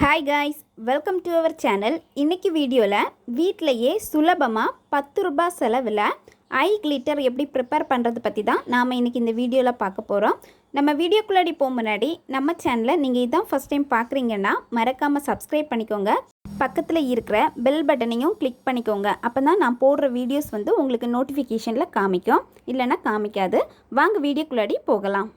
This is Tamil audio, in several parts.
Hi guys, welcome to our channel. இன்றைக்கி வீடியோவில் வீட்டிலையே சுலபமாக 10 ரூபாய் செலவில் ஐ கிளிட்டர் எப்படி ப்ரிப்பேர் பண்ணுறது பற்றி தான் நாம் இன்றைக்கி இந்த வீடியோவில் பார்க்க போகிறோம். நம்ம வீடியோக்குள்ளாடி போக முன்னாடி நம்ம சேனலை நீங்கள் இதான் ஃபஸ்ட் டைம் பார்க்குறீங்கன்னா மறக்காமல் சப்ஸ்கிரைப் பண்ணிக்கோங்க. பக்கத்தில் இருக்கிற பெல் பட்டனையும் கிளிக் பண்ணிக்கோங்க. அப்போ தான் நான் போடுற வீடியோஸ் உங்களுக்கு நோட்டிஃபிகேஷனில் காமிக்கும், இல்லைன்னா காமிக்காது. வாங்க வீடியோக்குள்ளாடி போகலாம்.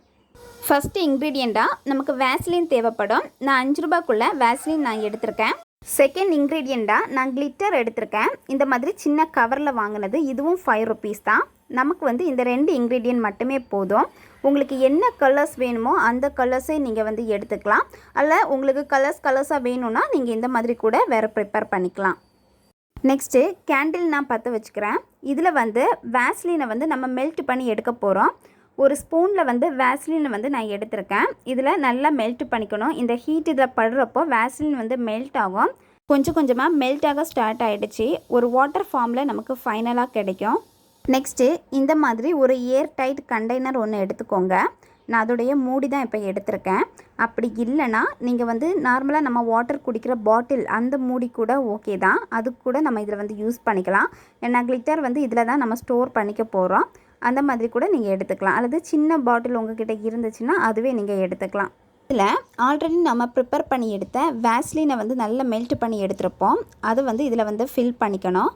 ஃபஸ்ட்டு இன்க்ரீடியண்ட்டாக நமக்கு வேஸ்லின் தேவைப்படும். நான் 5 ரூபாய்க்குள்ளே வேஸ்லின் நான் எடுத்திருக்கேன். செகண்ட் இன்க்ரீடியண்ட்டாக நான் கிளிட்டர் எடுத்திருக்கேன். இந்த மாதிரி சின்ன கவரில் வாங்கினது, இதுவும் 5 ருபீஸ் தான். நமக்கு இந்த 2 இன்க்ரீடியன்ட் மட்டுமே போதும். உங்களுக்கு என்ன கலர்ஸ் வேணுமோ அந்த கலர்ஸை நீங்கள் எடுத்துக்கலாம். அல்ல உங்களுக்கு கலர்ஸாக வேணும்னா நீங்கள் இந்த மாதிரி கூட வேறு ப்ரிப்பேர் பண்ணிக்கலாம். நெக்ஸ்ட்டு கேண்டில் நான் பற்ற வச்சுக்கிறேன். இதில் வேஸ்லினை நம்ம மெல்ட் பண்ணி எடுக்க போகிறோம். ஒரு ஸ்பூனில் வேஸ்லின் நான் எடுத்திருக்கேன். இதில் நல்லா மெல்ட் பண்ணிக்கணும். இந்த ஹீட் இதில் படுறப்போ வேஸ்லின் மெல்ட் ஆகும். கொஞ்சம் கொஞ்சமாக மெல்ட் ஆக ஸ்டார்ட் ஆகிடுச்சு. ஒரு வாட்டர் ஃபார்மில் நமக்கு ஃபைனலாக கிடைக்கும். நெக்ஸ்ட்டு இந்த மாதிரி ஒரு ஏர் டைட் கண்டெய்னர் ஒன்று எடுத்துக்கோங்க. நான் அதோடைய மூடி தான் இப்போ எடுத்திருக்கேன். அப்படி இல்லைன்னா நீங்கள் நார்மலாக நம்ம வாட்டர் குடிக்கிற பாட்டில் அந்த மூடி கூட ஓகே தான். அது கூட நம்ம இதில் யூஸ் பண்ணிக்கலாம். ஏன்னா கிளிட்டர் இதில் தான் நம்ம ஸ்டோர் பண்ணிக்க போகிறோம். அந்த மாதிரி கூட நீங்கள் எடுத்துக்கலாம். அல்லது சின்ன பாட்டில் உங்ககிட்ட இருந்துச்சுன்னா அதுவே நீங்கள் எடுத்துக்கலாம். இதில் ஆல்ரெடி நம்ம ப்ரிப்பேர் பண்ணி எடுத்த வேஸ்லினை நல்லா மெல்ட் பண்ணி எடுத்துருப்போம். அது இதில் ஃபில் பண்ணிக்கணும்.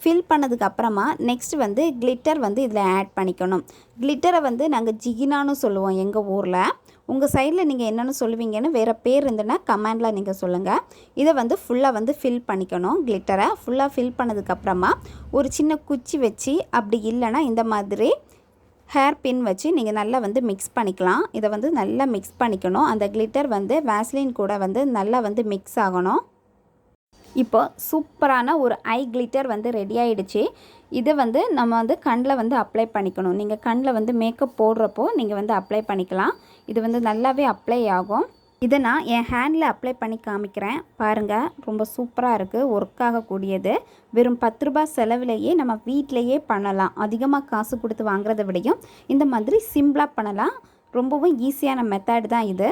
ஃபில் பண்ணதுக்கப்புறமா நெக்ஸ்ட் கிளிட்டர் இதில் ஆட் பண்ணிக்கணும். கிளிட்டரை நாங்கள் ஜிகினான்னு சொல்லுவோம் எங்கள் ஊரில். உங்கள் சைடில் நீங்கள் என்னென்னு சொல்லுவீங்கன்னு வேறு பேர் இருந்துன்னா கமெண்டில் நீங்கள் சொல்லுங்கள். இதை ஃபுல்லாக ஃபில் பண்ணிக்கணும். கிளிட்டரை ஃபுல்லாக ஃபில் பண்ணதுக்கப்புறமா ஒரு சின்ன குச்சி வச்சு, அப்படி இல்லைன்னா இந்த மாதிரி ஹேர் பின் வச்சு நீங்கள் நல்லா மிக்ஸ் பண்ணிக்கலாம். இதை நல்லா மிக்ஸ் பண்ணிக்கணும். அந்த கிளிட்டர் வேஸ்லின் கூட நல்லா மிக்ஸ் ஆகணும். இப்போ சூப்பரான ஒரு ஐ கிளிட்டர் ரெடி ஆகிடுச்சு. இதை நம்ம கண்ணில் அப்ளை பண்ணிக்கணும். நீங்கள் கண்ணில் மேக்கப் போடுறப்போ நீங்கள் அப்ளை பண்ணிக்கலாம். இது நல்லாவே அப்ளை ஆகும். இதை நான் என் ஹேண்டில் அப்ளை பண்ணி காமிக்கிறேன். பாருங்கள், ரொம்ப சூப்பராக இருக்குது. ஒர்க் ஆகக்கூடியது. வெறும் 10 ரூபாய் செலவிலேயே நம்ம வீட்டிலையே பண்ணலாம். அதிகமாக காசு கொடுத்து வாங்குறதை விடையும் இந்த மாதிரி சிம்பிளாக பண்ணலாம். ரொம்பவும் ஈஸியான மெத்தட் தான் இது.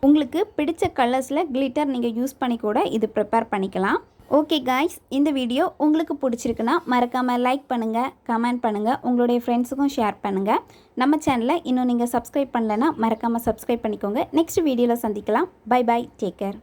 உங்களுக்கு பிடிச்ச கலர்ஸில் கிளிட்டர் நீங்கள் யூஸ் பண்ணி கூட இது ப்ரிப்பேர் பண்ணிக்கலாம். ஓகே காய்ஸ், இந்த வீடியோ உங்களுக்கு பிடிச்சிருக்குன்னா மறக்காமல் லைக் பண்ணுங்கள், கமெண்ட் பண்ணுங்கள், உங்களுடைய ஃப்ரெண்ட்ஸுக்கும் ஷேர் பண்ணுங்கள். நம்ம சேனலை இன்னும் நீங்கள் சப்ஸ்கிரைப் பண்ணலைன்னா மறக்காமல் சப்ஸ்கிரைப் பண்ணிக்கோங்க. நெக்ஸ்ட் வீடியோவில் சந்திக்கலாம். Bye bye, take care.